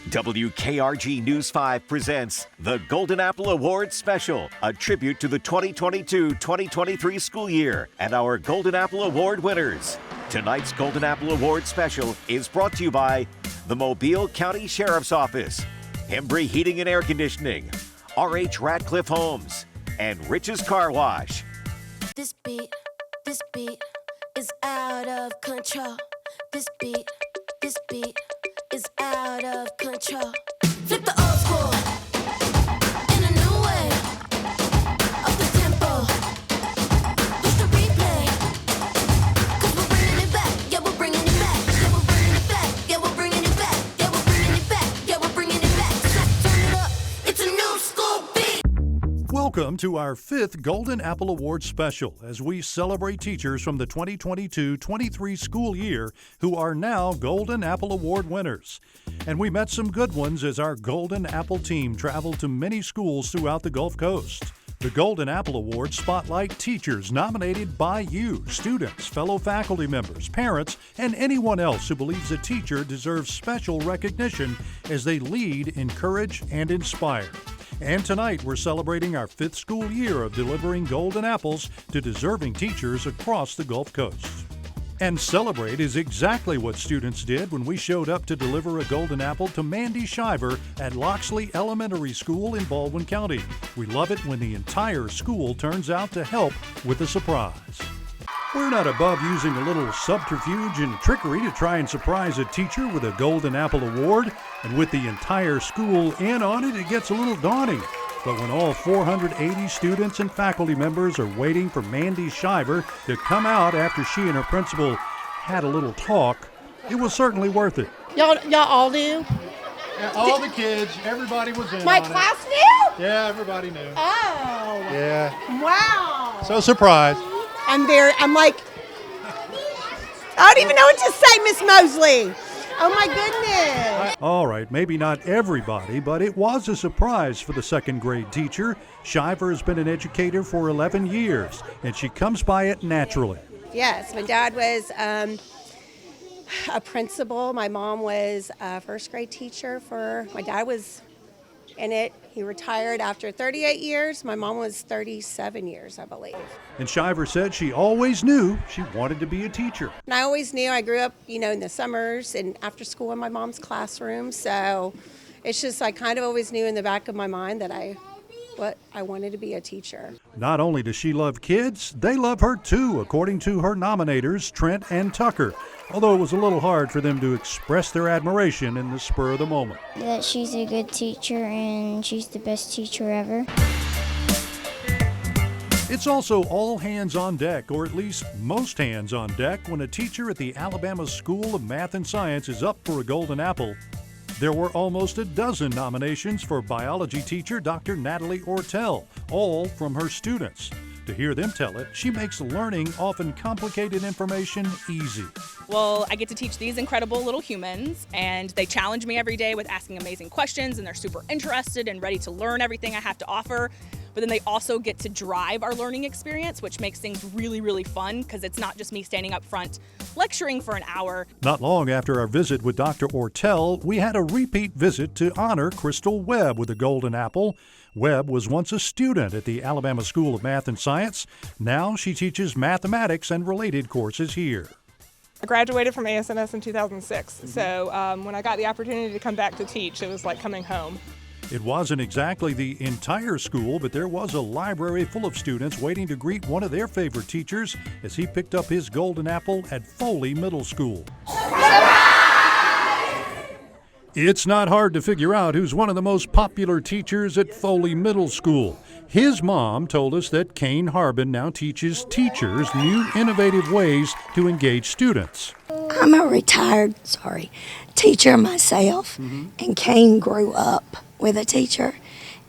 WKRG News 5 presents the Golden Apple Award Special, a tribute to the 2022-2023 school year and our Golden Apple Award winners. Tonight's Golden Apple Award Special is brought to you by the Mobile County Sheriff's Office, Embry Heating and Air Conditioning, R.H. Radcliffe Homes, and Rich's Car Wash. This beat is out of control. This beat is out of control. Flip the old school in a new way. Up the tempo, push the replay. 'Cause we're bringing it back, yeah, we're bringing it back. Yeah, we're bringing it back, yeah, we're bringing it back. Yeah, we're bringing it back, yeah, we're bringing it back. So turn it up, it's a new school beat. Welcome to our 5th Golden Apple Award Special as we celebrate teachers from the 2022-23 school year who are now Golden Apple Award winners. And we met some good ones as our Golden Apple team traveled to many schools throughout the Gulf Coast. The Golden Apple Awards spotlight teachers nominated by you, students, fellow faculty members, parents, and anyone else who believes a teacher deserves special recognition as they lead, encourage, and inspire. And tonight we're celebrating our 5th school year of delivering golden apples to deserving teachers across the Gulf Coast. And celebrate is exactly what students did when we showed up to deliver a golden apple to Mandy Shiver at Loxley Elementary School in Baldwin County. We love it when the entire school turns out to help with a surprise. We're not above using a little subterfuge and trickery to try and surprise a teacher with a Golden Apple Award, and with the entire school in on it, it gets a little daunting. But when all 480 students and faculty members are waiting for Mandy Shiver to come out after she and her principal had a little talk, it was certainly worth it. Y'all all knew? Yeah, all the kids, everybody was in My on class knew? Yeah, everybody knew. Oh. Yeah. Wow. So surprised. I'm like, I don't even know what to say, Miss Mosley. Oh my goodness. All right, maybe not everybody, but it was a surprise for the second grade teacher. Shiver has been an educator for 11 years, and she comes by it naturally. Yes, my dad was a principal. My mom was a first grade teacher my dad was in it. He retired after 38 years. My mom was 37 years, I believe. And Shiver said she always knew she wanted to be a teacher. And I always knew. I grew up, in the summers and after school in my mom's classroom. So it's just I kind of always knew in the back of my mind that I wanted to be a teacher. Not only does she love kids, they love her too, according to her nominators, Trent and Tucker. Although it was a little hard for them to express their admiration in the spur of the moment. That she's a good teacher and she's the best teacher ever. It's also all hands on deck, or at least most hands on deck, when a teacher at the Alabama School of Math and Science is up for a golden apple. There were almost a dozen nominations for biology teacher Dr. Natalie Ortell, all from her students. To hear them tell it, she makes learning often complicated information easy. Well, I get to teach these incredible little humans, and they challenge me every day with asking amazing questions, and they're super interested and ready to learn everything I have to offer. But then they also get to drive our learning experience, which makes things really, really fun because it's not just me standing up front lecturing for an hour. Not long after our visit with Dr. Ortell, we had a repeat visit to honor Crystal Webb with a golden apple. Webb was once a student at the Alabama School of Math and Science. Now she teaches mathematics and related courses here. I graduated from ASNS in 2006, so when I got the opportunity to come back to teach, it was like coming home. It wasn't exactly the entire school, but there was a library full of students waiting to greet one of their favorite teachers as he picked up his golden apple at Foley Middle School. It's not hard to figure out who's one of the most popular teachers at Foley Middle School. His mom told us that Kane Harbin now teaches teachers new innovative ways to engage students. I'm a retired, teacher myself, and Kane grew up with a teacher,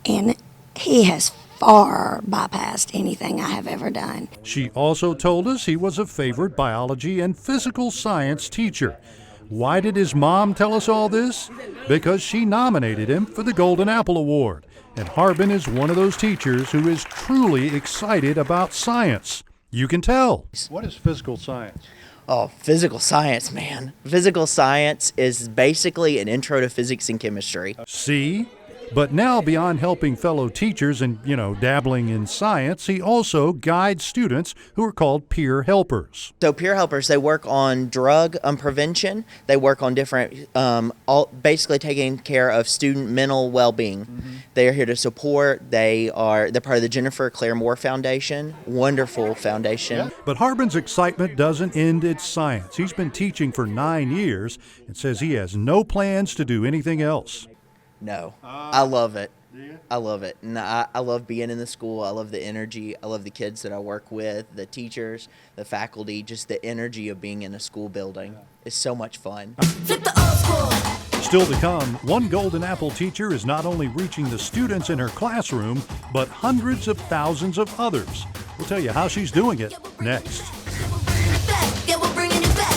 and he has far bypassed anything I have ever done. She also told us he was a favorite biology and physical science teacher. Why did his mom tell us all this? Because she nominated him for the Golden Apple Award. And Harbin is one of those teachers who is truly excited about science. You can tell. What is physical science? Oh, physical science, man. Physical science is basically an intro to physics and chemistry. See? But now, beyond helping fellow teachers and, dabbling in science, he also guides students who are called peer helpers. So peer helpers, they work on drug prevention. They work on different, basically taking care of student mental well-being. They are here to support. They're part of the Jennifer Claire Moore Foundation. Wonderful foundation. But Harbin's excitement doesn't end at science. He's been teaching for 9 years and says he has no plans to do anything else. No, I love it. I love it. And I love being in the school. I love the energy. I love the kids that I work with, the teachers, the faculty, just the energy of being in a school building. It's so much fun. Flip the old school. Still to come, one Golden Apple teacher is not only reaching the students in her classroom, but hundreds of thousands of others. We'll tell you how she's doing it next. Yeah, we're bringing it back. Yeah, we're bringing it back.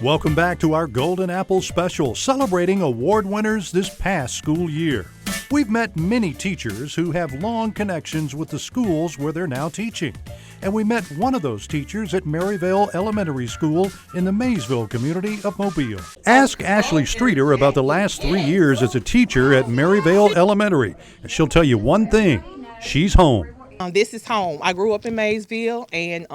Welcome back to our Golden Apple Special, celebrating award winners this past school year. We've met many teachers who have long connections with the schools where they're now teaching. And we met one of those teachers at Maryvale Elementary School in the Maysville community of Mobile. Ask Ashley Streeter about the last 3 years as a teacher at Maryvale Elementary, and she'll tell you one thing: she's home. This is home. I grew up in Maysville, and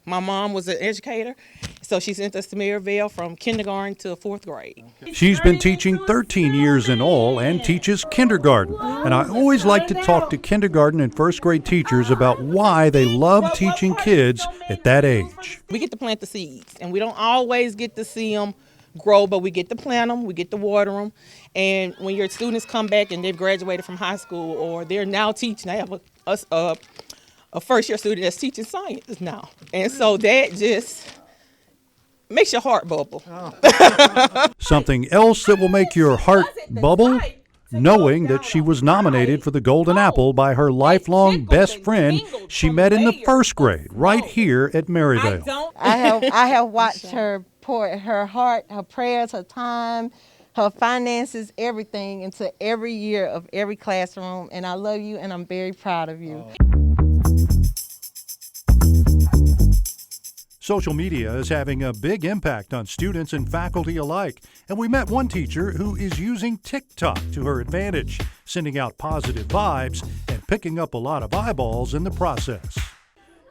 my mom was an educator, so she sent us to Maryville from kindergarten to 4th grade. She's been teaching 13 years in all and teaches kindergarten. And I always like to talk to kindergarten and first grade teachers about why they love teaching kids at that age. We get to plant the seeds, and we don't always get to see them grow, but we get to plant them, we get to water them. And when your students come back and they've graduated from high school, or they're now teaching, they have a first year student that's teaching science now. And so that just makes your heart bubble. Something else that will make your heart bubble? Knowing that she was nominated for the Golden Apple by her lifelong best friend she met in the first grade right here at Maryvale. I have watched her pour her heart, her prayers, her time, her finances, everything into every year of every classroom. And I love you, and I'm very proud of you. Social media is having a big impact on students and faculty alike, and we met one teacher who is using TikTok to her advantage, sending out positive vibes and picking up a lot of eyeballs in the process.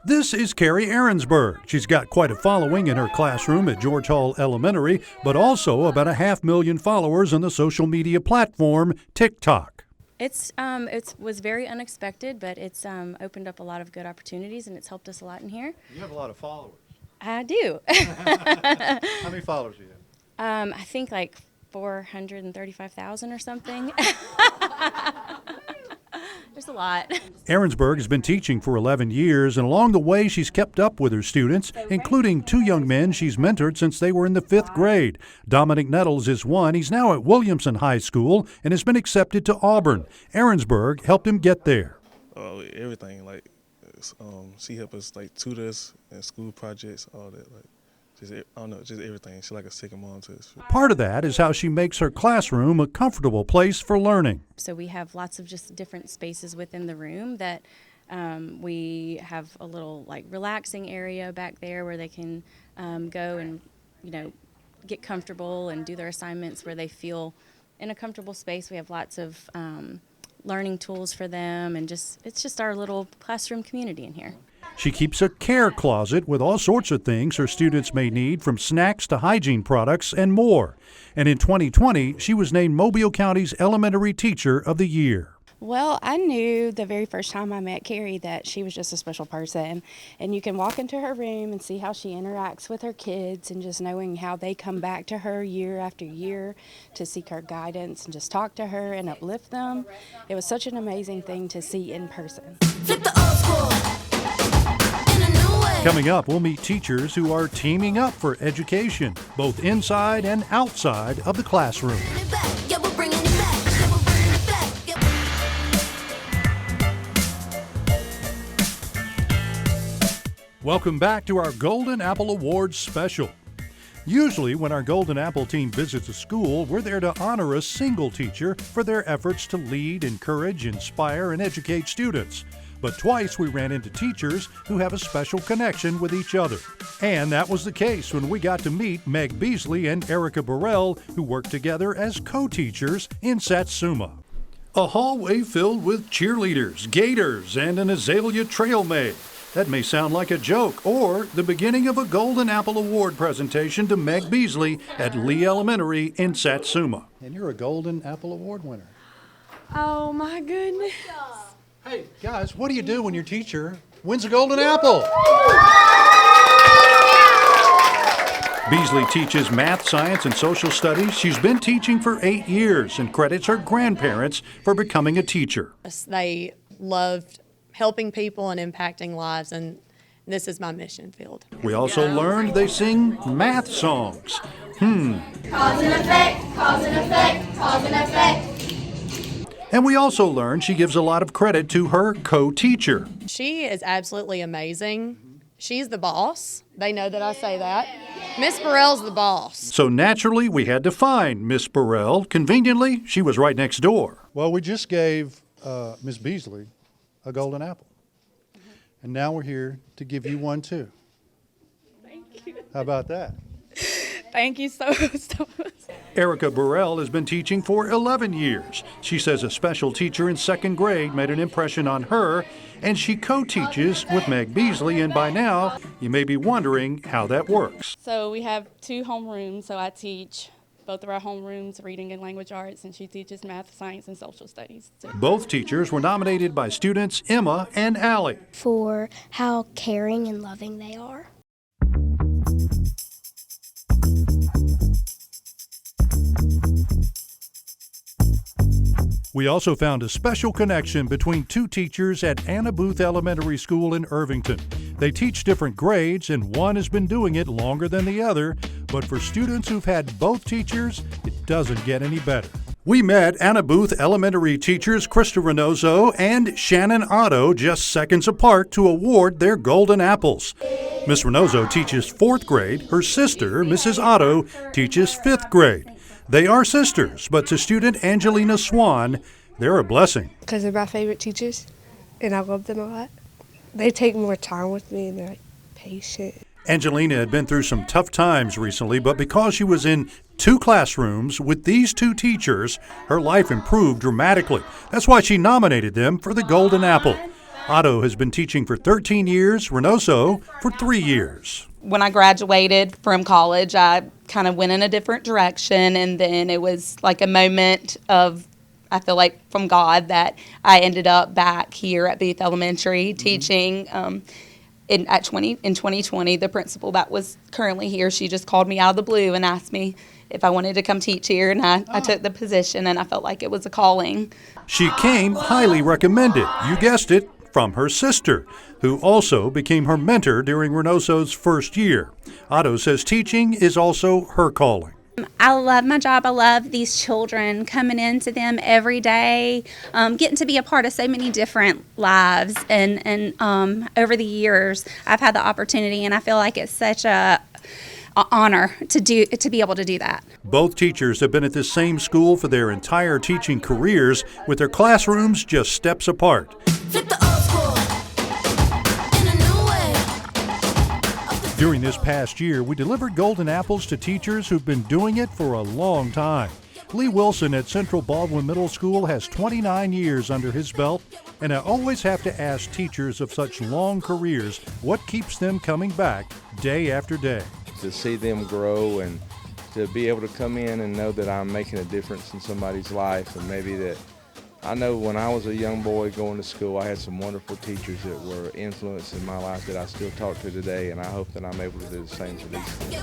This is Carrie Ahrensberg. She's got quite a following in her classroom at George Hall Elementary, but also about 500,000 followers on the social media platform TikTok. It was very unexpected, but it's opened up a lot of good opportunities, and it's helped us a lot in here. You have a lot of followers. I do. How many followers do you have? I think like 435,000 or something. There's a lot. Ahrensberg has been teaching for 11 years, and along the way she's kept up with her students, including 2 young men she's mentored since they were in the 5th grade. Dominic Nettles is one. He's now at Williamson High School and has been accepted to Auburn. Ahrensberg helped him get there. Everything, like she helped us like tutors and school projects, all that, like just everything. She's like a second mom to us. Part of that is how she makes her classroom a comfortable place for learning. So we have lots of just different spaces within the room that we have a little like relaxing area back there where they can go and get comfortable and do their assignments where they feel in a comfortable space. We have lots of learning tools for them, and it's just our little classroom community in here. She keeps a care closet with all sorts of things her students may need, from snacks to hygiene products and more. And in 2020, she was named Mobile County's Elementary Teacher of the Year. Well, I knew the very first time I met Carrie that she was just a special person. And you can walk into her room and see how she interacts with her kids, and just knowing how they come back to her year after year to seek her guidance and just talk to her and uplift them. It was such an amazing thing to see in person. Flip the old school. Coming up, we'll meet teachers who are teaming up for education, both inside and outside of the classroom. Yeah, we're bringing it back. Yeah, we're bringing it back. Welcome back to our Golden Apple Awards special. Usually, when our Golden Apple team visits a school, we're there to honor a single teacher for their efforts to lead, encourage, inspire, and educate students. But twice we ran into teachers who have a special connection with each other. And that was the case when we got to meet Meg Beasley and Erica Burrell, who worked together as co-teachers in Satsuma. A hallway filled with cheerleaders, gators, and an azalea trail maid. That may sound like a joke, or the beginning of a Golden Apple Award presentation to Meg Beasley at Lee Elementary in Satsuma. And you're a Golden Apple Award winner. Oh my goodness. Hey, guys, what do you do when your teacher wins a Golden Apple? Beasley teaches math, science, and social studies. She's been teaching for 8 years and credits her grandparents for becoming a teacher. They loved helping people and impacting lives, and this is my mission field. We also learned they sing math songs. Cause and effect, cause and effect, cause and effect. And we also learned she gives a lot of credit to her co-teacher. She is absolutely amazing. She's the boss. They know that I say that. Miss Burrell's the boss. So naturally, we had to find Miss Burrell. Conveniently, she was right next door. Well, we just gave Miss Beasley a Golden Apple. And now we're here to give you one too. Thank you. How about that? Thank you so much. Erica Burrell has been teaching for 11 years. She says a special teacher in 2nd grade made an impression on her, and she co-teaches with Meg Beasley, and by now, you may be wondering how that works. So we have 2 homerooms, so I teach both of our homerooms reading and language arts, and she teaches math, science, and social studies. So. Both teachers were nominated by students Emma and Allie. For how caring and loving they are. We also found a special connection between 2 teachers at Anna Booth Elementary School in Irvington. They teach different grades, and one has been doing it longer than the other, but for students who've had both teachers, it doesn't get any better. We met Anna Booth Elementary teachers Krista Reynoso and Shannon Otto just seconds apart to award their Golden Apples. Miss Reynoso teaches 4th grade. Her sister, Mrs. Otto, teaches 5th grade. They are sisters, but to student Angelina Swan, they're a blessing. Because they're my favorite teachers, and I love them a lot. They take more time with me, and they're like, patient. Angelina had been through some tough times recently, but because she was in 2 classrooms with these 2 teachers, her life improved dramatically. That's why she nominated them for the Golden Apple. Otto has been teaching for 13 years, Reynoso for 3 years. When I graduated from college, I kind of went in a different direction, and then it was like a moment of, I feel like, from God that I ended up back here at Booth Elementary teaching. In 2020, the principal that was currently here, she just called me out of the blue and asked me if I wanted to come teach here, and I took the position, and I felt like it was a calling. She came highly recommended, you guessed it, from her sister, who also became her mentor during Reynoso's first year. Otto says teaching is also her calling. I love my job. I love these children, coming into them every day, getting to be a part of so many different lives. And over the years, I've had the opportunity, and I feel like it's such a honor to be able to do that. Both teachers have been at this same school for their entire teaching careers, with their classrooms just steps apart. During this past year, we delivered Golden Apples to teachers who've been doing it for a long time. Lee Wilson at Central Baldwin Middle School has 29 years under his belt, and I always have to ask teachers of such long careers what keeps them coming back day after day. To see them grow and to be able to come in and know that I'm making a difference in somebody's life, and maybe that I know when I was a young boy going to school, I had some wonderful teachers that were influenced in my life that I still talk to today, and I hope that I'm able to do the same for these kids.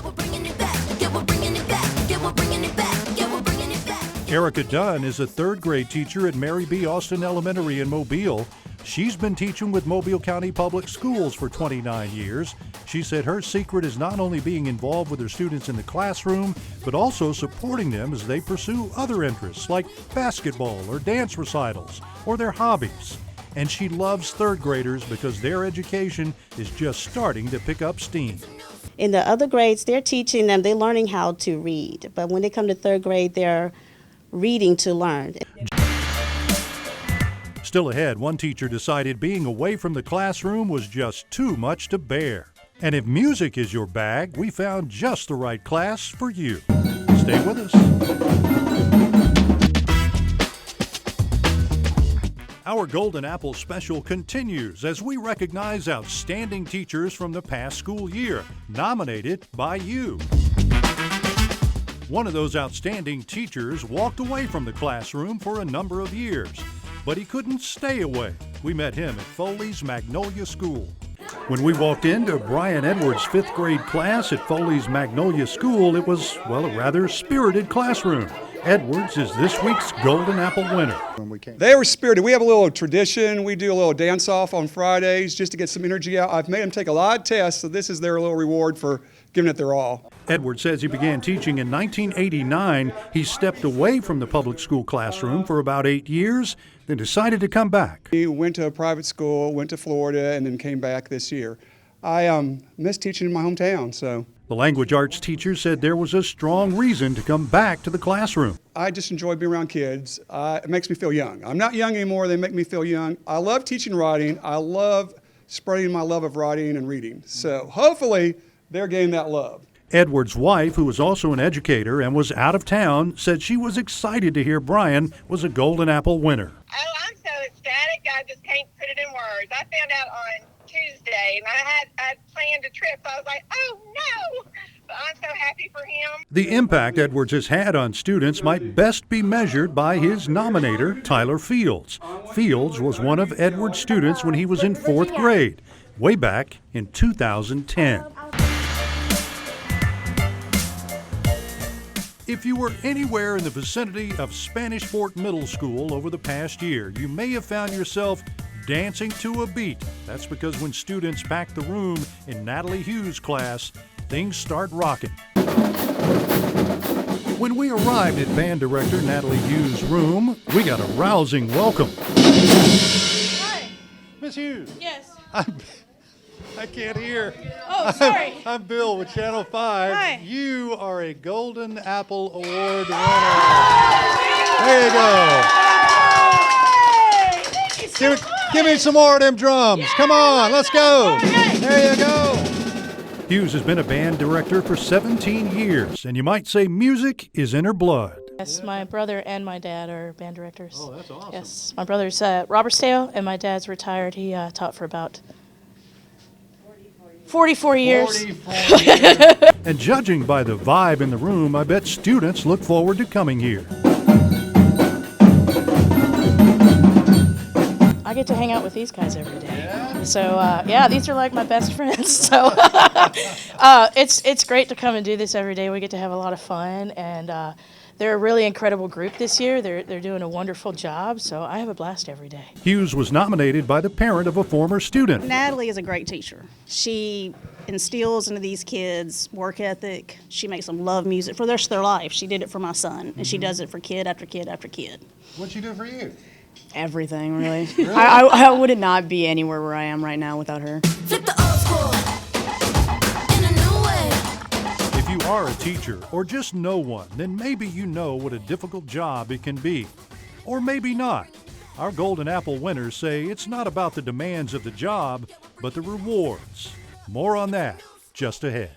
Erica Dunn is a 3rd grade teacher at Mary B. Austin Elementary in Mobile. She's been teaching with Mobile County Public Schools for 29 years. She said her secret is not only being involved with her students in the classroom, but also supporting them as they pursue other interests like basketball or dance recitals or their hobbies. And she loves 3rd graders because their education is just starting to pick up steam. In the other grades, they're teaching them, they're learning how to read. But when they come to third grade, they're reading to learn. Still ahead, one teacher decided being away from the classroom was just too much to bear. And if music is your bag, we found just the right class for you. Stay with us. Our Golden Apple special continues as we recognize outstanding teachers from the past school year, nominated by you. One of those outstanding teachers walked away from the classroom for a number of years, but he couldn't stay away. We met him at Foley's Magnolia School. When we walked into Brian Edwards' 5th grade class at Foley's Magnolia School, it was, well, a rather spirited classroom. Edwards is this week's Golden Apple winner. They were spirited. We have a little tradition. We do a little dance-off on Fridays just to get some energy out. I've made them take a lot of tests, so this is their little reward for giving it their all. Edwards says he began teaching in 1989. He stepped away from the public school classroom for about 8 years, then decided to come back. He went to a private school, went to Florida, and then came back this year. I miss teaching in my hometown, so. The language arts teacher said there was a strong reason to come back to the classroom. I just enjoy being around kids. It makes me feel young. I'm not young anymore. They make me feel young. I love teaching writing. I love spreading my love of writing and reading. So hopefully they're getting that love. Edwards' wife, who was also an educator and was out of town, said she was excited to hear Brian was a Golden Apple winner. Oh, I'm so ecstatic. I just can't put it in words. I found out on Tuesday, and I planned a trip. So I was like, oh no! But I'm so happy for him. The impact Edwards has had on students might best be measured by his nominator, Tyler Fields. Fields was one of Edwards' students when he was in 4th grade, way back in 2010. If you were anywhere in the vicinity of Spanish Fort Middle School over the past year, you may have found yourself dancing to a beat. That's because when students pack the room in Natalie Hughes' class, things start rocking. When we arrived at band director Natalie Hughes' room, we got a rousing welcome. Hi. Miss Hughes. Yes. I can't hear. Oh, sorry. I'm Bill with Channel 5. Hi. You are a Golden Apple Award winner. There you go. Thank you so much. Give me some more of them drums. Yeah, come on, let's go. Right. There you go. Hughes has been a band director for 17 years, and you might say music is in her blood. Yes, my brother and my dad are band directors. Oh, that's awesome. Yes, my brother's Robertsdale, and my dad's retired. He taught for about 44 years. 44 years. And judging by the vibe in the room, I bet students look forward to coming here. I get to hang out with these guys every day. Yeah? So, yeah, these are like my best friends. So, it's great to come and do this every day. We get to have a lot of fun, and they're a really incredible group this year. They're doing a wonderful job, so I have a blast every day. Hughes was nominated by the parent of a former student. Natalie is a great teacher. She instills into these kids work ethic. She makes them love music for the rest of their life. She did it for my son, and she does it for kid after kid after kid. What'd she do for you? Everything, really. Really? I would not be anywhere where I am right now without her. Flip the old school in a new way. If you are a teacher or just know one, then maybe you know what a difficult job it can be. Or maybe not. Our Golden Apple winners say it's not about the demands of the job, but the rewards. More on that just ahead.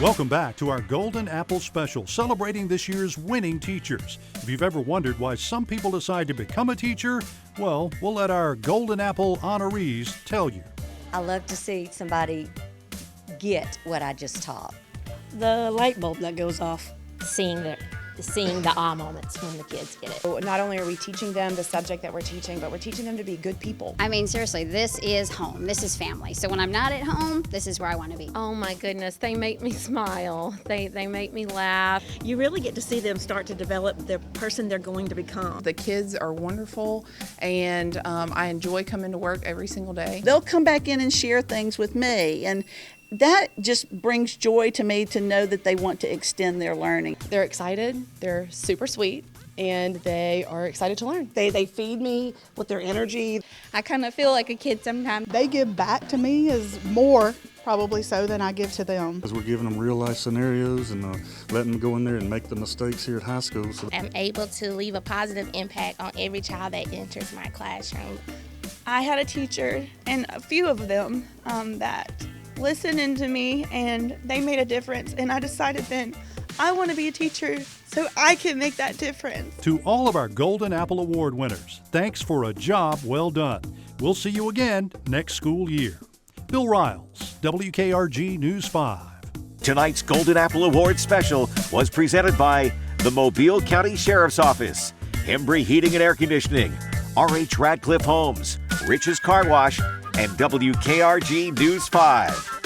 Welcome back to our Golden Apple special, celebrating this year's winning teachers. If you've ever wondered why some people decide to become a teacher, well, we'll let our Golden Apple honorees tell you. I love to see somebody get what I just taught. The light bulb that goes off. Seeing the aha moments when the kids get it. Not only are we teaching them the subject that we're teaching, but we're teaching them to be good people. I mean, seriously, this is home. This is family. So when I'm not at home, this is where I want to be. Oh my goodness, they make me smile. They make me laugh. You really get to see them start to develop the person they're going to become. The kids are wonderful, and I enjoy coming to work every single day. They'll come back in and share things with me, and that just brings joy to me to know that they want to extend their learning. They're excited, they're super sweet, and they are excited to learn. They feed me with their energy. I kind of feel like a kid sometimes. They give back to me is more probably so than I give to them. Because we're giving them real life scenarios and letting them go in there and make the mistakes here at high school. So I'm able to leave a positive impact on every child that enters my classroom. I had a teacher, and a few of them, that listened to me, and they made a difference. And I decided then I want to be a teacher so I can make that difference. To all of our Golden Apple Award winners, thanks for a job well done. We'll see you again next school year. Bill Riles, WKRG News 5. Tonight's Golden Apple Award special was presented by the Mobile County Sheriff's Office, Embry Heating and Air Conditioning, RH Radcliffe Homes, Rich's Car Wash, and WKRG News 5.